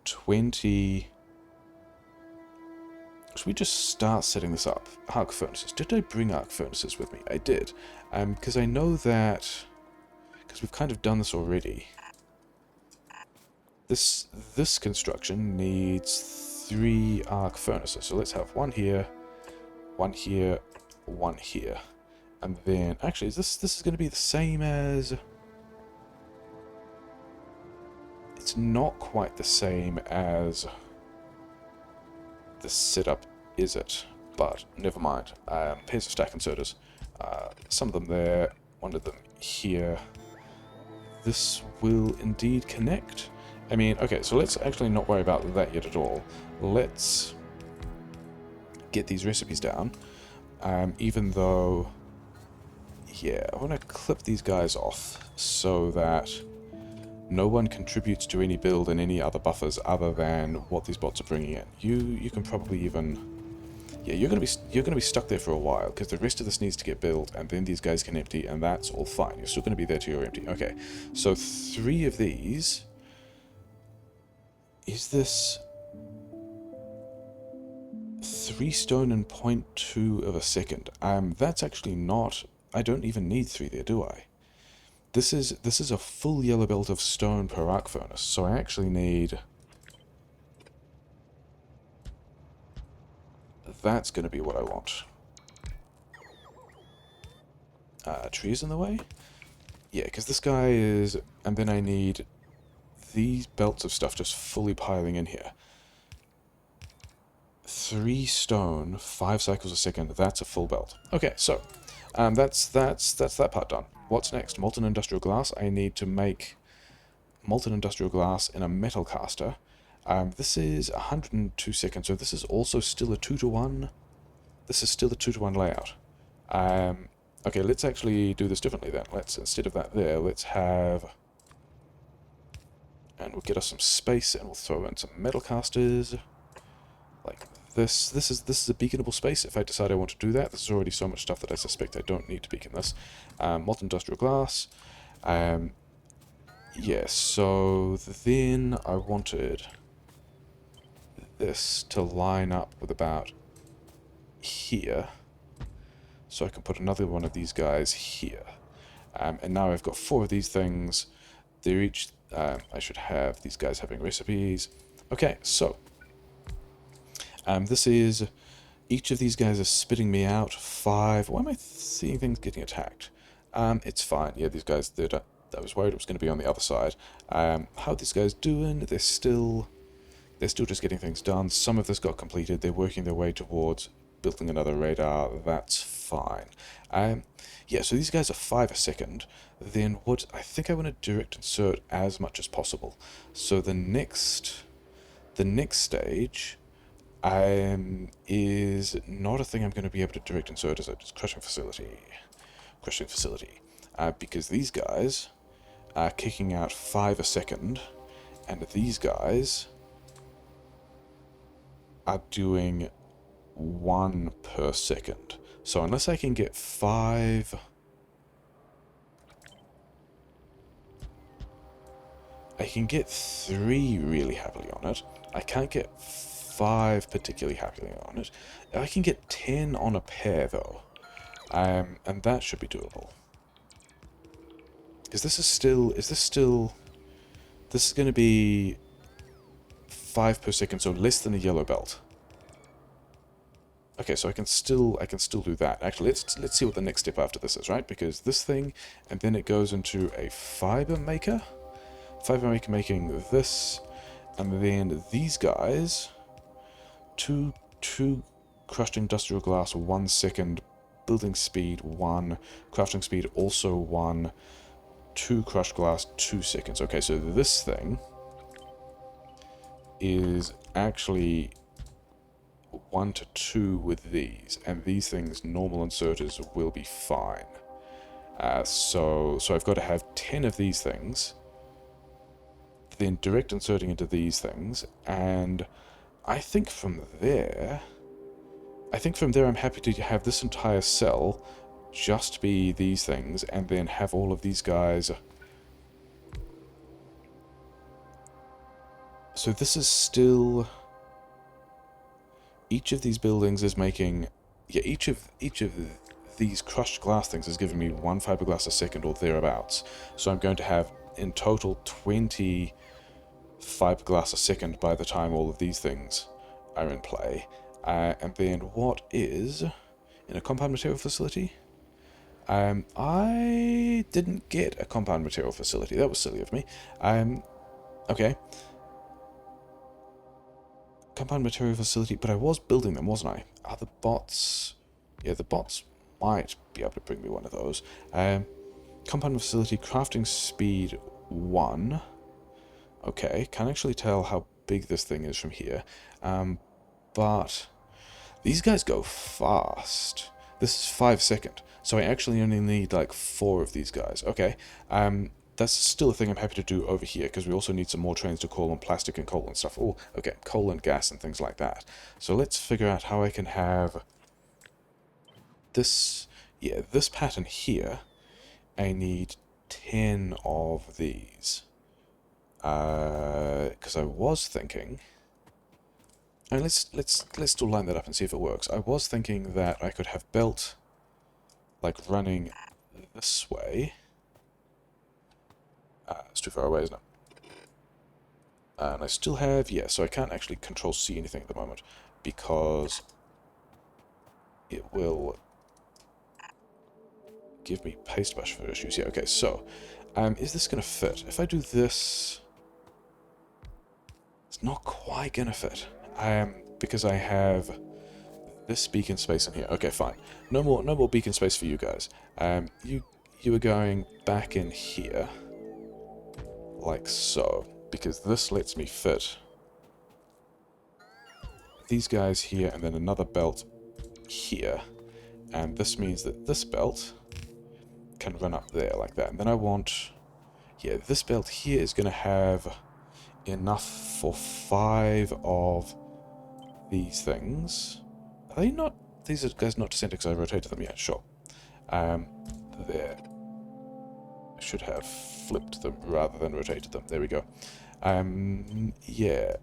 20... Should we just start setting this up? Arc furnaces. Did I bring arc furnaces with me? I did. Because I know that... because we've kind of done this already. This construction needs 3 arc furnaces. So let's have one here, one here, one here. And then... actually, this is going to be the same as... it's not quite the same as... the setup, is it? But never mind. Here's a stack inserters. Some of them there, one of them here. This will indeed connect. I mean, okay, so let's actually not worry about that yet at all. Let's get these recipes down. Even though, yeah, I want to clip these guys off so that no one contributes to any build and any other buffers other than what these bots are bringing in. You can probably even... yeah, you're gonna be stuck there for a while, because the rest of this needs to get built, and then these guys can empty, and that's all fine. You're still gonna be there till you're empty. Okay, so 3 of these. Is this 3 stone and 0.2 of a second? That's actually not... I don't even need 3 there, do I? This is a full yellow belt of stone per arc furnace, so I actually need... that's going to be what I want. Trees in the way? Yeah, because this guy is... and then I need these belts of stuff just fully piling in here. 3 stone, 5 cycles a second, that's a full belt. Okay, so, that's that part done. What's next? Molten industrial glass. I need to make molten industrial glass in a metal caster. This is 102 seconds, so this is also still a 2-to-1. This is still a 2-to-1 layout. Okay, let's actually do this differently then. Let's, instead of that there, let's have... and we'll get us some space, and we'll throw in some metal casters. Like this. This is a beaconable space if I decide I want to do that. There's already so much stuff that I suspect I don't need to beacon this. Molten industrial glass. Yeah, so then I wanted this to line up with about here. So I can put another one of these guys here. And now I've got 4 of these things. They're each... I should have these guys having recipes. Okay, so... this is... each of these guys is spitting me out 5... why am I seeing things getting attacked? It's fine. Yeah, these guys... I was worried it was going to be on the other side. How are these guys doing? They're still just getting things done. Some of this got completed. They're working their way towards building another radar. That's fine. Yeah, so these guys are 5 a second. Then what I think I want to direct insert as much as possible. So the next stage is not a thing I'm going to be able to direct insert as a crushing facility. Because these guys are kicking out 5 a second, and these guys are doing 1 per second. So unless I can get 5... I can get 3 really happily on it. I can't get 5 particularly happily on it. I can get 10 on a pair though. And that should be doable. Is this going to be 5 per second, so less than a yellow belt. Okay, so I can still do that. Actually, let's see what the next step after this is, right? Because this thing, and then it goes into a fiber maker. Fiber maker making this, and then these guys two crushed industrial glass, 1 second. Building speed, 1. Crafting speed, also 1. 2 crushed glass, 2 seconds. Okay, so this thing is actually 1 to 2 with these, and these things, normal inserters, will be fine. So I've got to have 10 of these things, then direct inserting into these things, and I think from there I'm happy to have this entire cell just be these things, and then have all of these guys. So this is still... Each of these buildings is making... Yeah, each of these crushed glass things is giving me 1 fiberglass a second or thereabouts. So I'm going to have, in total, 20 fiberglass a second by the time all of these things are in play. And then what is... In a compound material facility? I didn't get a compound material facility. That was silly of me. Okay. Compound material facility, but I was building them, wasn't I? Are the bots... Yeah, the bots might be able to bring me one of those. Compound facility, crafting speed 1. Okay, can't actually tell how big this thing is from here. But these guys go fast. This is 5 seconds, so I actually only need like 4 of these guys. Okay, that's still a thing I'm happy to do over here, because we also need some more trains to call on plastic and coal and stuff. Oh, okay, coal and gas and things like that. So let's figure out how I can have this, yeah, this pattern here. I need 10 of these. Because I was thinking... And let's still line that up and see if it works. I was thinking that I could have belt, like, running this way. It's too far away, isn't it? And I still have... Yeah, so I can't actually Control-C anything at the moment, because it will give me paste brush for issues. Yeah, okay, so... is this going to fit? If I do this... It's not quite going to fit. Because I have this beacon space in here. Okay, fine. No more beacon space for you guys. You are going back in here, like so, because this lets me fit these guys here, and then another belt here, and this means that this belt can run up there like that. And then I want, yeah, this belt here is going to have enough for 5 of these things. Are they not... These are guys not descended because I rotated them yet, sure. There. I should have flipped them rather than rotated them. There we go. Yeah.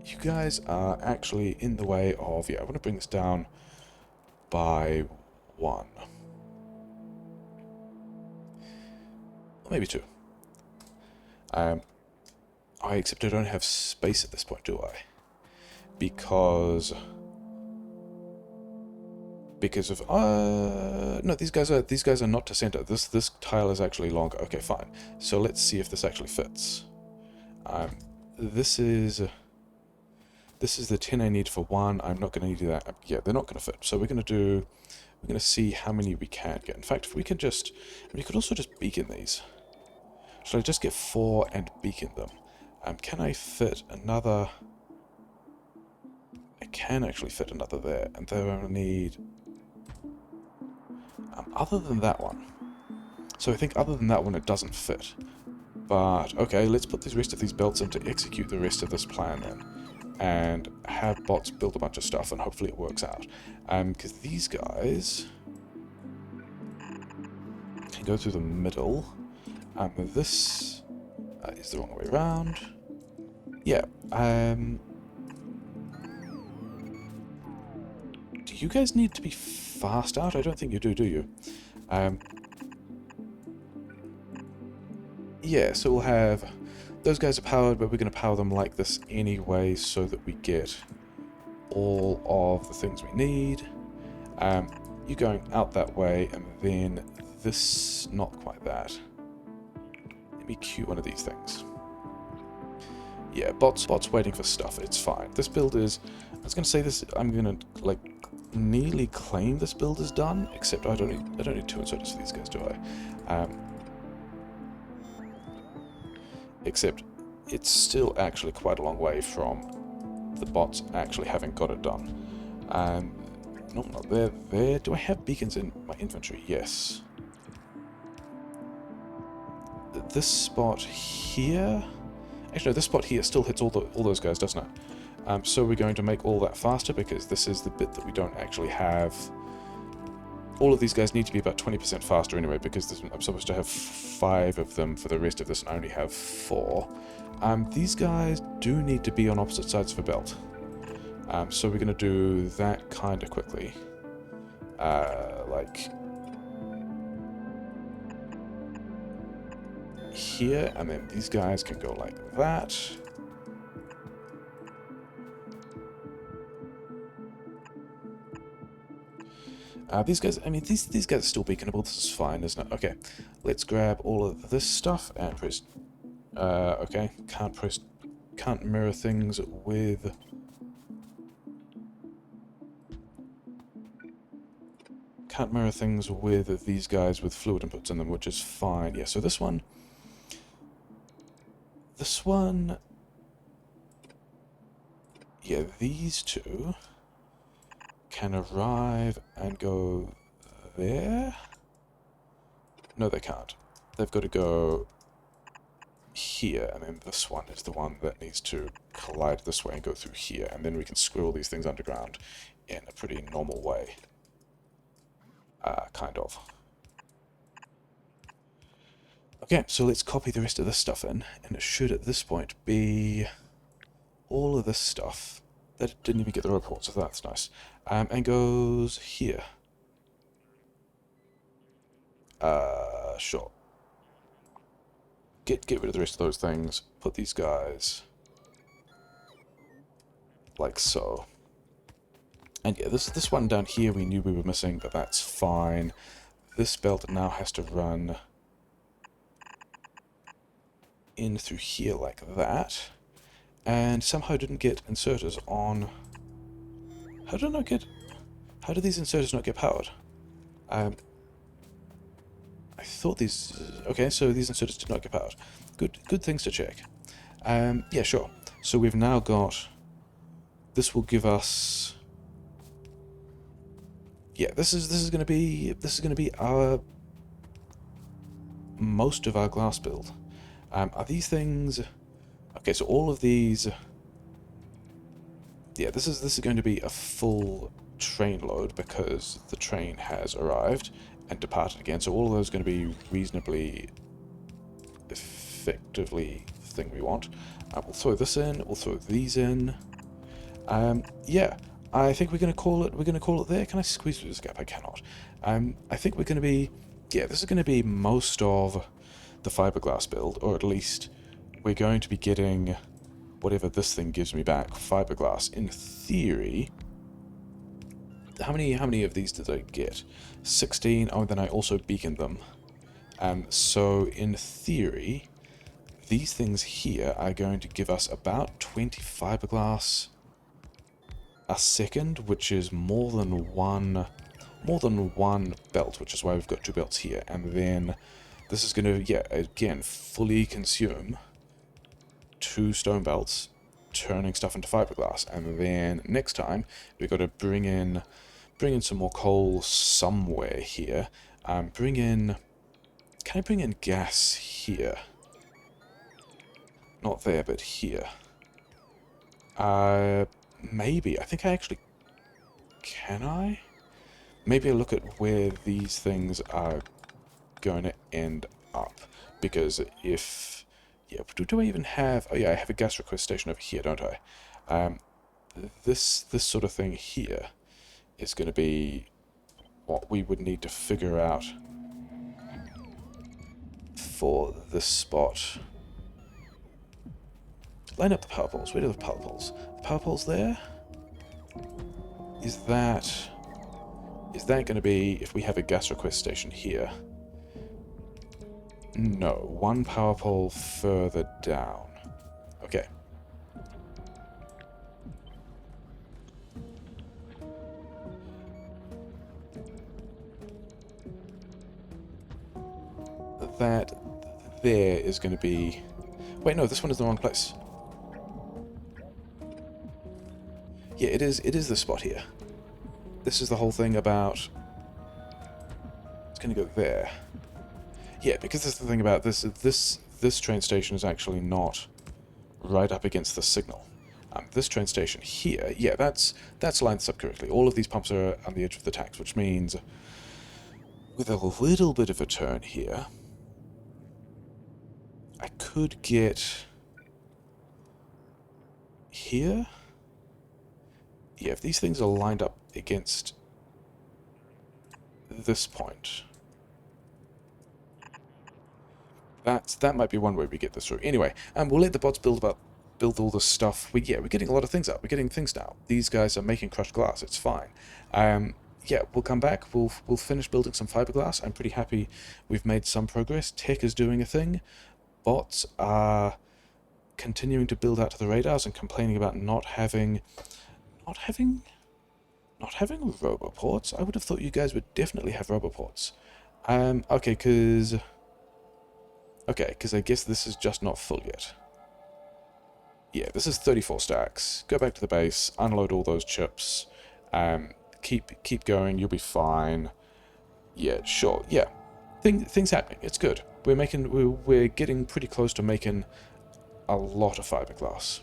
You guys are actually in the way of... Yeah, I want to bring this down by 1. Or maybe 2. Except I don't have space at this point, do I? Because of no, these guys are not to center. This tile is actually longer. Okay, fine. So let's see if this actually fits. This is the 10 I need for 1. I'm not going to need that. Yeah, they're not going to fit. So we're going to see how many we can get. In fact, if we could just, we could also just beacon these. Should I just get 4 and beacon them? Can I fit another... I can actually fit another there, and then I need... other than that one. So I think other than that one it doesn't fit. But, okay, let's put the rest of these belts in to execute the rest of this plan then. And have bots build a bunch of stuff, and hopefully it works out. Because these guys can go through the middle. This is the wrong way around. Yeah, do you guys need to be fast out? I don't think you do you? Yeah, so we'll have... Those guys are powered, but we're going to power them like this anyway, so that we get all of the things we need. You going out that way, and then this... Not quite that. Let me queue one of these things. Yeah, bots waiting for stuff. It's fine. This build is... I was going to say this... I'm going to, like, nearly claim this build is done, except I don't need 2 inserters for these guys, do I? Except it's still actually quite a long way from the bots actually having got it done. No, not there. Do I have beacons in my inventory? Yes. This spot here... Actually, no, this spot here still hits all those guys, doesn't it? So we're going to make all that faster, because this is the bit that we don't actually have. All of these guys need to be about 20% faster anyway, because I'm supposed to have 5 of them for the rest of this, and I only have 4. These guys do need to be on opposite sides of a belt. So we're going to do that kind of quickly. Like... here, and then these guys can go like that. These guys, I mean, these guys are still beaconable. This is fine, isn't it? Okay, let's grab all of this stuff and press... okay, can't mirror things with... Can't mirror things with these guys with fluid inputs in them, which is fine. Yeah, so this one... Yeah, these two can arrive and go there. No, they can't. They've got to go here, and then this one is the one that needs to collide this way and go through here, and then we can squirrel these things underground in a pretty normal way. Kind of. Okay, so let's copy the rest of this stuff in, and it should at this point be all of this stuff that didn't even get the report, so that's nice. And goes here. Sure. Get rid of the rest of those things. Put these guys like so. And yeah, this one down here we knew we were missing, but that's fine. This belt now has to run in through here like that. And somehow didn't get inserters on... How do these inserters not get powered? I thought these... Okay, so these inserters did not get powered. Good things to check. Yeah, sure. So we've now got... This will give us... Yeah, this is going to be our... most of our glass build. Are these things... Okay, so all of these... Yeah, this is going to be a full train load, because the train has arrived and departed again, so all of those are going to be reasonably effectively the thing we want. We'll throw this in, we'll throw these in. Yeah, I think we're going to call it there. Can I squeeze through this gap? I cannot. I think we're going to be... Yeah, this is going to be most of the fiberglass build, or at least we're going to be getting whatever this thing gives me back, fiberglass. In theory, how many of these did I get? 16. Oh, then I also beaconed them. So in theory, these things here are going to give us about 20 fiberglass a second, which is more than one belt, which is why we've got 2 belts here. And then this is going to, yeah, again, fully consume 2 stone belts, turning stuff into fiberglass. And then next time we've got to bring in some more coal somewhere here. Can I bring in gas here? Not there, but here. Maybe. I think I actually... Can I? Maybe I look at where these things are going to end up. Because if... Yeah, do I even have... Oh yeah, I have a gas request station over here, don't I? This sort of thing here is going to be what we would need to figure out for this spot. Line up the power poles. Where are the power poles? The power poles there? Is that going to be if we have a gas request station here? No, 1 power pole further down. Okay. that there is going to be... Wait, no, this one is the wrong place. Yeah, it is this spot here. This is the whole thing about... It's going to go there. Yeah, because this is the thing about this train station is actually not right up against the signal. This train station here, yeah, that's lined this up correctly. All of these pumps are on the edge of the tracks, which means with a little bit of a turn here, I could get here. Yeah, if these things are lined up against this point, that might be one way we get this through. Anyway, we'll let the bots build all this stuff. We're getting a lot of things out. We're getting things now. These guys are making crushed glass. It's fine. Yeah, we'll come back. We'll finish building some fiberglass. I'm pretty happy we've made some progress. Tech is doing a thing. Bots are continuing to build out to the radars and complaining about not having roboports. I would have thought you guys would definitely have roboports. Okay, because I guess this is just not full yet. Yeah, this is 34 stacks. Go back to the base, unload all those chips, keep going, you'll be fine. Yeah, sure, yeah. Things happening, it's good. We're getting pretty close to making a lot of fiberglass.